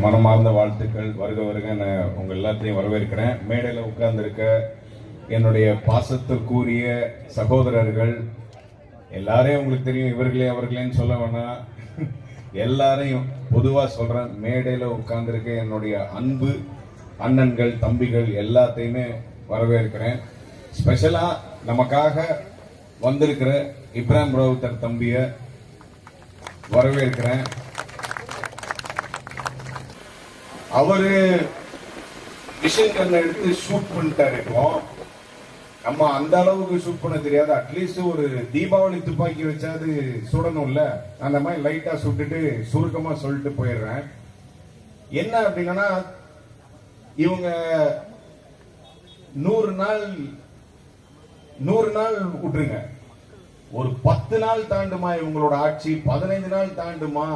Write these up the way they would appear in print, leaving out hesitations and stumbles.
மனமார்ந்த வாழ்த்துக்கள். வருக வருக உங்க எல்லாத்தையும் வரவேற்கிறேன். மேடையில் உட்கார்ந்துருக்க என்னுடைய பாசத்திற்குரிய சகோதரர்கள் எல்லாரையும் உங்களுக்கு தெரியும், இவர்களே அவர்களேன்னு சொல்ல வேணாம், எல்லாரையும் பொதுவாக சொல்றேன். மேடையில் உட்கார்ந்துருக்க என்னுடைய அன்பு அண்ணன்கள் தம்பிகள் எல்லாத்தையுமே வரவேற்கிறேன். ஸ்பெஷலா நமக்காக வந்திருக்கிற இப்ராஹிம் ராவுத்தர் தம்பிய வரவேற்கிறேன். அவரு மிஷின் கண்ணை எடுத்து ஷூட் பண்ணிட்டாரு. இப்போ நம்ம அந்த அளவுக்கு ஷூட் பண்ண தெரியாது. அட்லீஸ்ட் ஒரு தீபாவளி துப்பாக்கி வச்சாது சுடணும்ல, அந்த மாதிரி லைட்டா சுட்டுட்டு சுருக்கமா சொல்லிட்டு போயிடுறேன். என்ன அப்படின்னா, இவங்க 100 நாள் விட்டுருங்க, ஒரு 10 நாள் தாண்டுமா இவங்களோட ஆட்சி, 15 நாள் தாண்டுமா,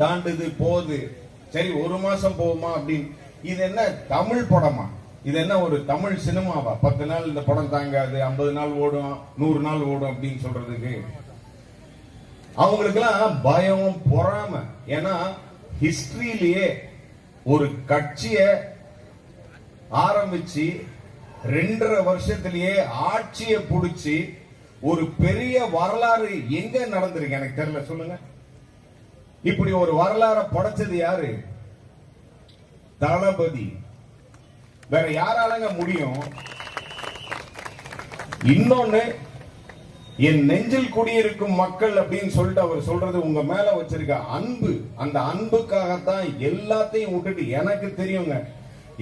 தாண்டுது போகுது, சரி 1 மாசம் போகுமா அப்படின்னு. இது என்ன தமிழ் படமா? இது என்ன ஒரு தமிழ் சினிமாவா? 10 நாள் இந்த படம் தாங்காது, 50 நாள் ஓடும், 100 நாள் ஓடும் அப்படின்னு சொல்றதுக்கு அவங்களுக்கு எல்லாம் பயம், பொறாம. ஏன்னா ஹிஸ்டரியிலேயே ஒரு கட்சிய ஆரம்பிச்சு 2.5 வருஷத்திலேயே ஆட்சியை புடிச்சு ஒரு பெரிய வரலாறு எங்க நடந்திருக்கு எனக்கு தெரியல, சொல்லுங்க. இப்படி ஒரு வரலாறு படைச்சது யாரு? தளபதி. வேற யாராலங்க முடியும்? இன்னொன்னு, என் நெஞ்சில் குடியிருக்கும் மக்கள் அப்படின்னு சொல்லிட்டு அவர் சொல்றது உங்க மேல வச்சிருக்க அன்பு. அந்த அன்புக்காகத்தான் எல்லாத்தையும் விட்டுட்டு, எனக்கு தெரியுங்க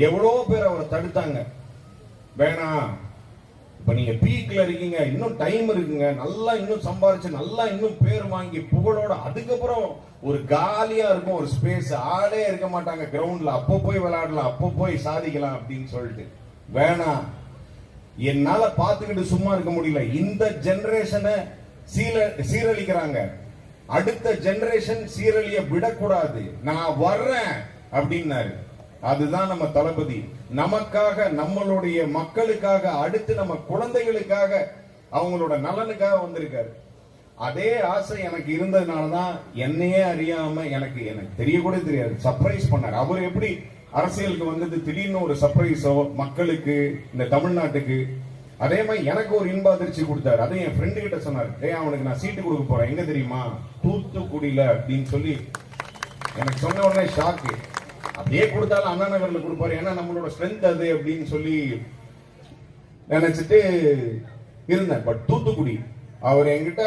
எவ்வளவு பேர் அவரை தடுத்தாங்க. வேணாம், இப்ப நீங்க பீக்ல இருக்கீங்க, இன்னும் டைம் இருக்குங்க, நல்லா இன்னும் சம்பாரிச்சு நல்லா இன்னும் பேர் வாங்கி புகழோட அதுக்கப்புறம் ஒரு காலியா இருக்கும் ஒரு ஸ்பேஸ், ஆளே இருக்க மாட்டாங்க கிரவுண்ட்ல, அப்போ போய் விளையாடலாம், அப்போ போய் சாதிக்கலாம் அப்படின்னு சொல்லிட்டு. வேணாம், என்னால பாத்துக்கிட்டு சும்மா இருக்க முடியல. இந்த ஜெனரேஷனை சீரழிக்கிறாங்க, அடுத்த ஜெனரேஷன் சீரழிய விடக்கூடாது, நான் வர்றேன் அப்படின்னாரு. அதுதான் நம்ம தளபதி. நமக்காக, நம்மளுடைய மக்களுக்காக, அடுத்து நம்ம குழந்தைகளுக்காக, அவங்களோட நலனுக்காக வந்திருக்காரு. அதே ஆசை எனக்கு இருந்ததுனாலதான் என்னையே அறியாம, எனக்கு தெரிய கூட தெரியாது, சர்ப்ரைஸ் பண்ணார். அவர் எப்படி அரசியலுக்கு வந்தது திடீர்னு ஒரு சர்ப்ரைஸோ மக்களுக்கு, இந்த தமிழ்நாட்டுக்கு. அதே மாதிரி எனக்கு ஒரு இன்ப அதிர்ச்சி கொடுத்தாரு. அதை என் ஃப்ரெண்டு கிட்ட சொன்னார், அவனுக்கு நான் சீட்டு கொடுக்க போறேன், எங்க தெரியுமா, தூத்துக்குடியில அப்படின்னு சொல்லி. எனக்கு சொன்ன உடனே ஷாக்கு. அப்படியே கொடுத்தாலும் அண்ணா நகர்ல கொடுப்பாரு, ஏன்னா நம்மளோட ஸ்ட்ரென்த் அது அப்படின்னு சொல்லி நினைச்சிட்டு இருந்தேன். பட் தூத்துக்குடி, அவர் என்கிட்ட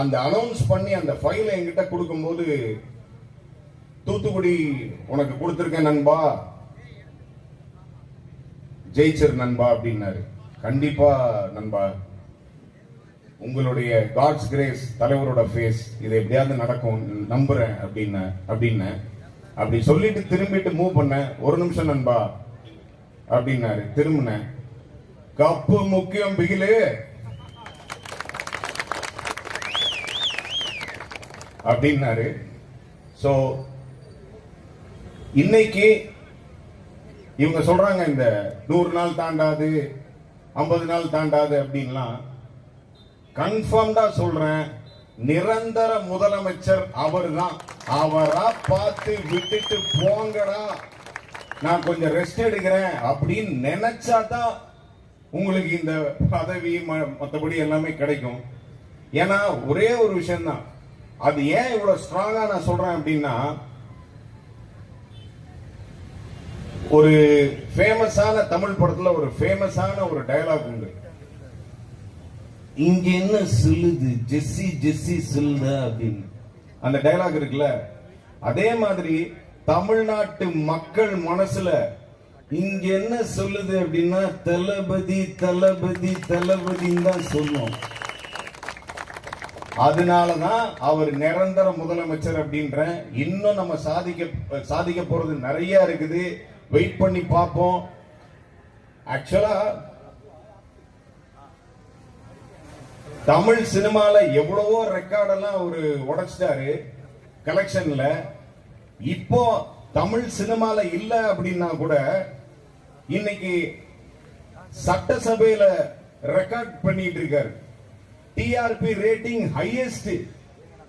அந்த அனௌன்ஸ் பண்ணி அந்த ஃபைலை என்கிட்ட கொடுக்கும்போது, தூத்துக்குடி உனக்கு கொடுத்திருக்கேன் நண்பா, ஜெயிச்சர் நண்பா அப்படின்னாரு. கண்டிப்பா நண்பா, உங்களுடைய காட்ஸ் கிரேஸ், தலைவரோட ஃபேஸ், இது எப்படியாவது நடக்கும் நம்புறேன் அப்படின்னு அப்படி சொல்லிட்டு திரும்பிட்டு மூவ் பண்ண. ஒரு நிமிஷம் நண்பா அப்படின்னாரு. திரும்பின, கப்பு முக்கியம் பிகிலு அப்படின்னாரு. சோ இன்னைக்கு இவங்க சொல்றாங்க இந்த 100 நாள் தாண்டாது, 50 நாள் தாண்டாது அப்படின்லாம். கன்ஃபார்ம்டா சொல்றேன், நிரந்தர முதலமைச்சர் அவர் தான். அவரா பார்த்து விட்டுட்டு போங்கடா, நான் கொஞ்சம் ரெஸ்ட் எடுக்கிறேன் அப்படின்னு நினைச்சாதான் உங்களுக்கு இந்த பதவி மற்றபடி எல்லாமே கிடைக்கும். ஏன்னா ஒரே ஒரு விஷயம் தான், அது ஏன் இவ்வளவு ஸ்ட்ராங்கா நான் சொல்றேன் அப்படின்னா, ஒரு ஃபேமஸான தமிழ் படத்துல ஒரு ஃபேமஸான ஒரு டயலாக் உண்டு, இங்க என்ன சொல்லுது ஜெஸ்ஸி ஜெஸ்ஸி சொல்லுதா அப்படின்னு. அந்த டயலாக் இருக்குல்ல, அதே மாதிரி தமிழ்நாட்டு மக்கள் மனசுல இங்க என்ன சொல்லுது அப்படின்னா, தளபதி தளபதி தளபதின்னு தான் சொல்லும். அதனாலதான் அவர் நிரந்தர முதலமைச்சர் அப்படின்ற. இன்னும் நம்ம சாதிக்க போறது நிறைய இருக்குது, வெயிட் பண்ணி பார்ப்போம். ஆக்சுவலா தமிழ் சினிமால எவ்வளவோ ரெக்கார்டெல்லாம் அவரு உடைச்சிட்டாரு கலெக்ஷன்ல. இப்போ தமிழ் சினிமால இல்ல அப்படின்னா கூட இன்னைக்கு சட்டசபையில ரெக்கார்ட் பண்ணிட்டு இருக்காரு. TRP rating highest.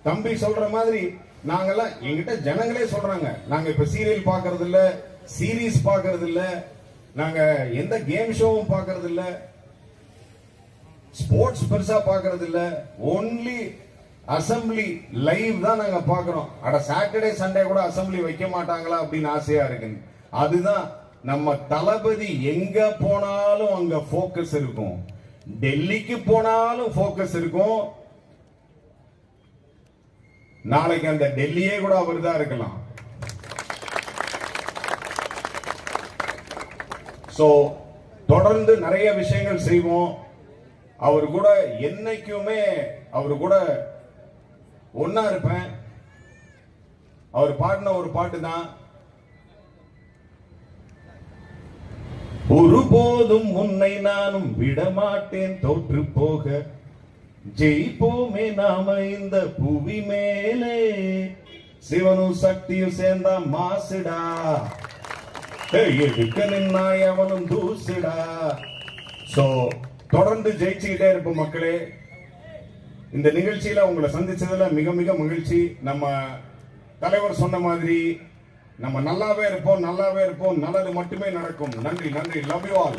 தம்பி சொல்ற மாதிரி நாங்கெல்லாம் எங்கிட்ட ஜனங்களே சொல்றாங்க, நாங்க இப்ப சீரியல் பாக்குறது இல்ல, சீரீஸ் பாக்குறது இல்ல, நாங்க எந்த கேம் ஷோவும் பாக்குறது இல்ல, ஸ்போர்ட்ஸ் பெருசா பாக்குறது இல்ல, ஒன்லி அசம்பிளி லைவ் தான் நாங்க பாக்குறோம். அட சாட்டர்டே சண்டே கூட அசம்பிளி வைக்க மாட்டாங்களா அப்படின்னு ஆசையா இருக்கு. அதுதான் நம்ம தளபதி எங்க போனாலும் அங்க போக்கஸ் இருக்கும். டெல்லிக்கு போனாலும் போக்கஸ் இருக்கும். நாளைக்கு அந்த டெல்லியே கூட அவர் தான் இருக்கலாம். சோ தொடர்ந்து நிறைய விஷயங்கள் செய்வோம். அவர் கூட என்னைக்குமே அவர் கூட ஒன்னா இருப்பேன். அவர் பாடின ஒரு பாட்டு தான், ஒருபோதும் உன்னை நானும் விடமாட்டேன் தோற்று போக, ஜெயிப்போமே நாம இந்த புவி மேலே, சிவனும் சக்தியும் சேர்ந்தா மாசுடா, எடுக்க நின்னா அவனும் தூசுடா. சோ தொடர்ந்து ஜெயிச்சுக்கிட்டே இருப்போம் மக்களே. இந்த நிகழ்ச்சியில உங்களை சந்திச்சதுல மிக மிக மகிழ்ச்சி. நம்ம தலைவர் சொன்ன மாதிரி நம்ம நல்லாவே இருப்போம், நல்லது மட்டுமே நடக்கும். நன்றி, லவ் யூ ஆல்.